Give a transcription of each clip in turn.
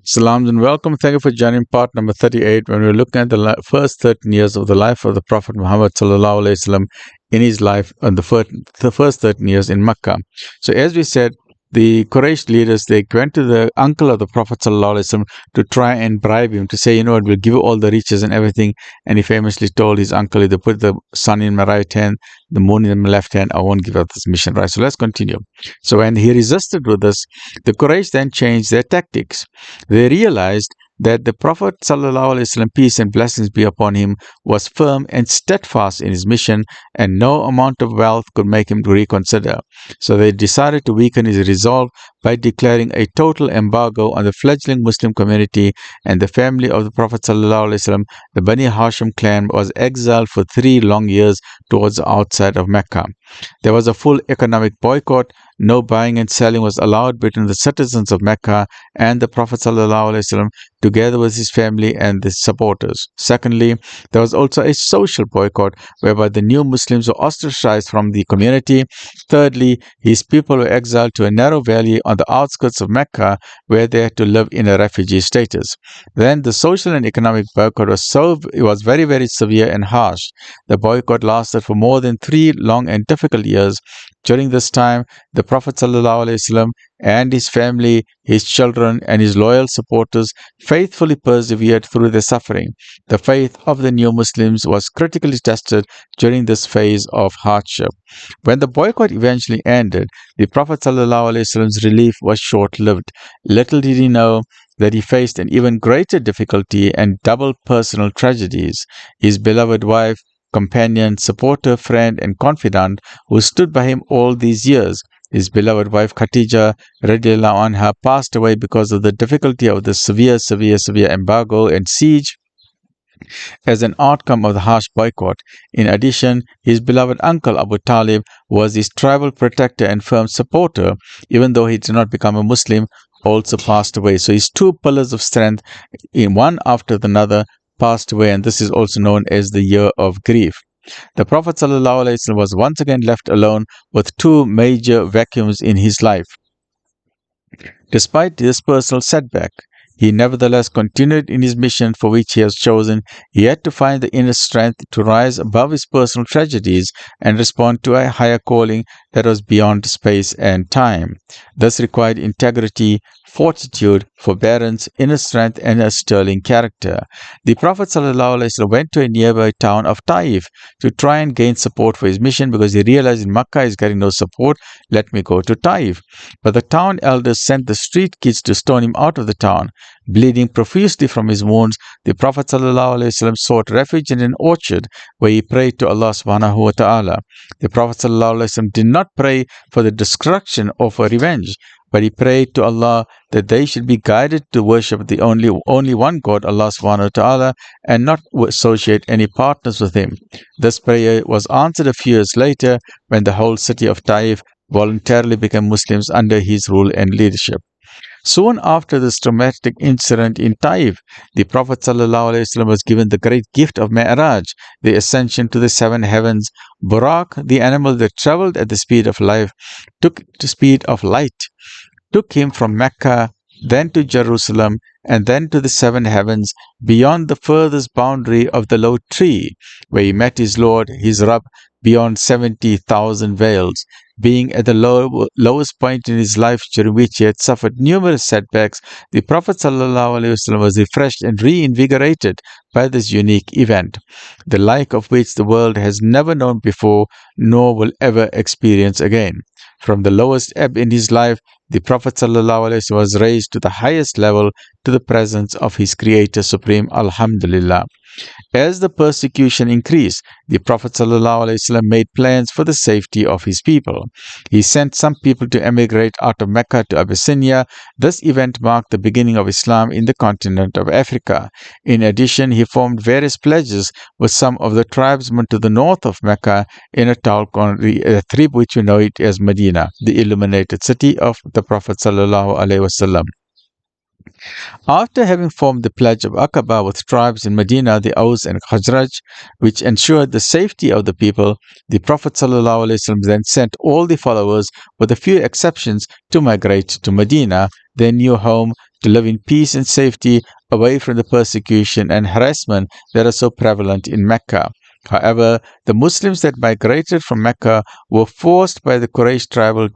Salams and welcome. Thank you for joining part number 38 when we're looking at the first 13 years of the life of the Prophet Muhammad sallallahu alaihi wasallam in his life and the first 13 years in Mecca. So as we said, the Quraysh leaders, they went to the uncle of the Prophet sallallahu alaihi wasallam to try and bribe him to say, you know what, we'll give you all the riches and everything. And he famously told his uncle, if they put the sun in my right hand, the moon in my left hand, I won't give up this mission, right? So let's continue. So when he resisted with this, the Quraysh then changed their tactics. They realized that the Prophet ﷺ, peace and blessings be upon him, was firm and steadfast in his mission, and no amount of wealth could make him reconsider. So they decided to weaken his resolve by declaring a total embargo on the fledgling Muslim community, and the family of the Prophet ﷺ, the Bani Hashim clan, was exiled for 3 long years towards the outside of Mecca. There was a full economic boycott. No buying and selling was allowed between the citizens of Mecca and the Prophet ﷺ, together with his family and his supporters. Secondly, there was also a social boycott whereby the new Muslims were ostracized from the community. Thirdly, his people were exiled to a narrow valley on the outskirts of Mecca where they had to live in a refugee status. Then the social and economic boycott was very, very severe and harsh. The boycott lasted for more than 3 long and difficult years. During this time, the Prophet ﷺ and his family, his children, and his loyal supporters faithfully persevered through their suffering. The faith of the new Muslims was critically tested during this phase of hardship. When the boycott eventually ended, the Prophet ﷺ's relief was short-lived. Little did he know that he faced an even greater difficulty and double personal tragedies. His beloved wife, companion, supporter, friend, and confidant who stood by him all these years, his beloved wife Khadija radiallahu anha, passed away because of the difficulty of the severe embargo and siege as an outcome of the harsh boycott. In addition, his beloved uncle Abu Talib was his tribal protector and firm supporter, even though he did not become a Muslim, also passed away. So his 2 pillars of strength, in one after another, passed away, and this is also known as the year of grief. The Prophet ﷺ was once again left alone with 2 major vacuums in his life. Despite this personal setback, he nevertheless continued in his mission for which he has chosen. He had to find the inner strength to rise above his personal tragedies and respond to a higher calling that was beyond space and time. This required integrity, fortitude, forbearance, inner strength, and a sterling character. The Prophet ﷺ went to a nearby town of Taif to try and gain support for his mission, because he realized in Makkah he's getting no support. Let me go to Taif. But the town elders sent the street kids to stone him out of the town. Bleeding profusely from his wounds, the Prophet ﷺ sought refuge in an orchard where he prayed to Allah subhanahu wa ta'ala. The Prophet ﷺ did not pray for the destruction or for revenge, but he prayed to Allah that they should be guided to worship the only one God, Allah subhanahu wa ta'ala, and not associate any partners with him. This prayer was answered a few years later when the whole city of Taif voluntarily became Muslims under his rule and leadership. Soon after this traumatic incident in Taif, the Prophet ﷺ was given the great gift of Mi'raj, the ascension to the 7 heavens. Buraq, the animal that traveled at the speed of light, took him from Mecca, then to Jerusalem, and then to the 7 heavens, beyond the furthest boundary of the low tree, where he met his Lord, his Rabb, beyond 70,000 veils. Being at the lowest point in his life, during which he had suffered numerous setbacks, the Prophet ﷺ was refreshed and reinvigorated by this unique event, the like of which the world has never known before, nor will ever experience again. From the lowest ebb in his life, the Prophet ﷺ was raised to the highest level, to the presence of his Creator Supreme. Alhamdulillah. As the persecution increased, the Prophet ﷺ made plans for the safety of his people. He sent some people to emigrate out of Mecca to Abyssinia. This event marked the beginning of Islam in the continent of Africa. In addition, he formed various pledges with some of the tribesmen to the north of Mecca in a town called Thrib, which we know it as Medina, the illuminated city of the Prophet ﷺ. After having formed the pledge of Aqaba with tribes in Medina, the Aus and Khazraj, which ensured the safety of the people, the Prophet ﷺ then sent all the followers, with a few exceptions, to migrate to Medina, their new home, to live in peace and safety away from the persecution and harassment that are so prevalent in Mecca. However, the Muslims that migrated from Mecca were forced by the Quraysh tribal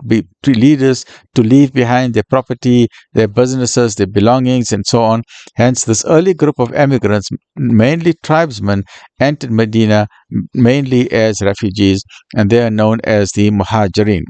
leaders to leave behind their property, their businesses, their belongings, and so on. Hence, this early group of emigrants, mainly tribesmen, entered Medina mainly as refugees, and they are known as the Muhajirin.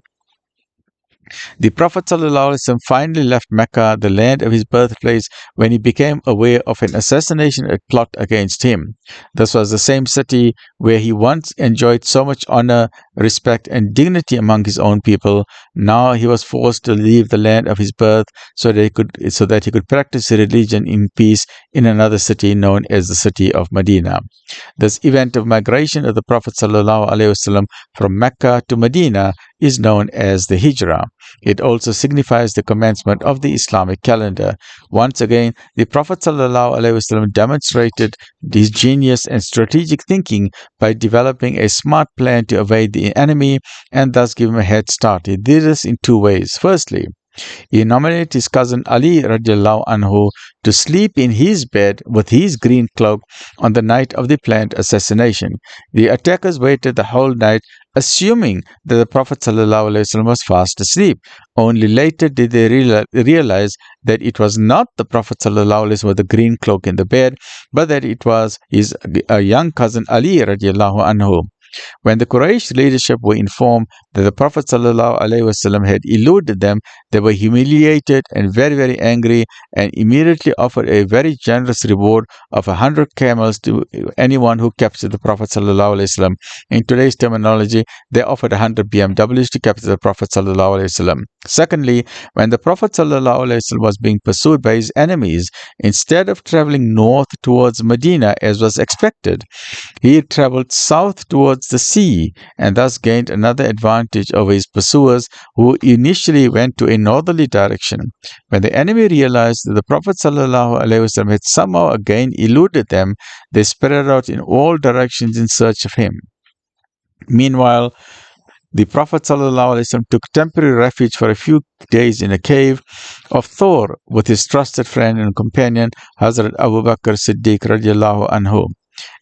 The Prophet ﷺ finally left Mecca, the land of his birthplace, when he became aware of an assassination plot against him. This was the same city where he once enjoyed so much honor, respect, and dignity among his own people. Now he was forced to leave the land of his birth so that he could practice religion in peace in another city known as the city of Medina. This event of migration of the Prophet ﷺ from Mecca to Medina is known as the Hijrah. It also signifies the commencement of the Islamic calendar. Once again, the Prophet ﷺ demonstrated his genius and strategic thinking by developing a smart plan to evade the enemy and thus give him a head start. He did this in two ways. Firstly, he nominated his cousin Ali radiallahu anhu to sleep in his bed with his green cloak on the night of the planned assassination. The attackers waited the whole night, assuming that the Prophet ﷺ was fast asleep. Only later did they realize that it was not the Prophet ﷺ with the green cloak in the bed, but that it was his young cousin Ali radiallahu anhu. When the Quraysh leadership were informed that the Prophet ﷺ had eluded them, they were humiliated and very, very angry, and immediately offered a very generous reward of 100 camels to anyone who captured the Prophet ﷺ. In today's terminology, they offered 100 BMWs to capture the Prophet ﷺ. Secondly, when the Prophet ﷺ was being pursued by his enemies, instead of traveling north towards Medina as was expected, he traveled south towards the sea and thus gained another advantage over his pursuers, who initially went to a northerly direction. When the enemy realized that the Prophet ﷺ had somehow again eluded them, they spread out in all directions in search of him. Meanwhile, the Prophet ﷺ took temporary refuge for a few days in a cave of Thor with his trusted friend and companion Hazrat Abu Bakr Siddiq radiallahu anhu.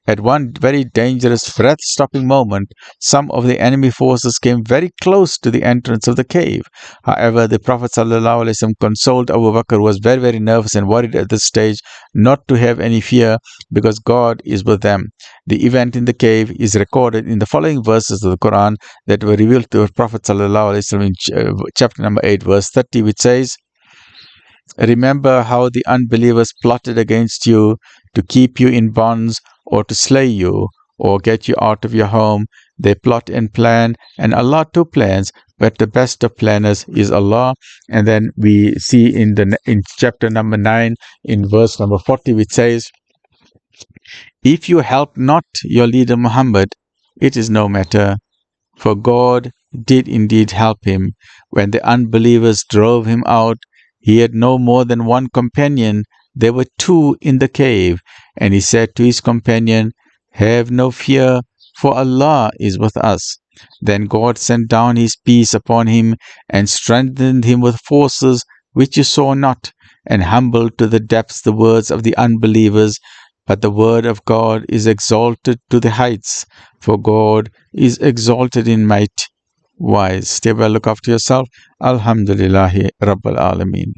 At one very dangerous, breath-stopping moment, some of the enemy forces came very close to the entrance of the cave. However, the Prophet ﷺ consoled Abu Bakr, who was very, very nervous and worried at this stage, not to have any fear because God is with them. The event in the cave is recorded in the following verses of the Quran that were revealed to the Prophet ﷺ in chapter number 8, verse 30, which says, "Remember how the unbelievers plotted against you to keep you in bonds or to slay you or get you out of your home. They plot and plan, and Allah too plans, but the best of planners is Allah." And then we see in chapter number 9, in verse number 40, which says, "If you help not your leader Muhammad, it is no matter, for God did indeed help him. When the unbelievers drove him out, he had no more than one companion. There were two in the cave, and he said to his companion, 'Have no fear, for Allah is with us.' Then God sent down his peace upon him and strengthened him with forces which you saw not, and humbled to the depths the words of the unbelievers. But the word of God is exalted to the heights, for God is exalted in might." Wise. Stay well, look after yourself. Alhamdulillahi Rabbil Alameen.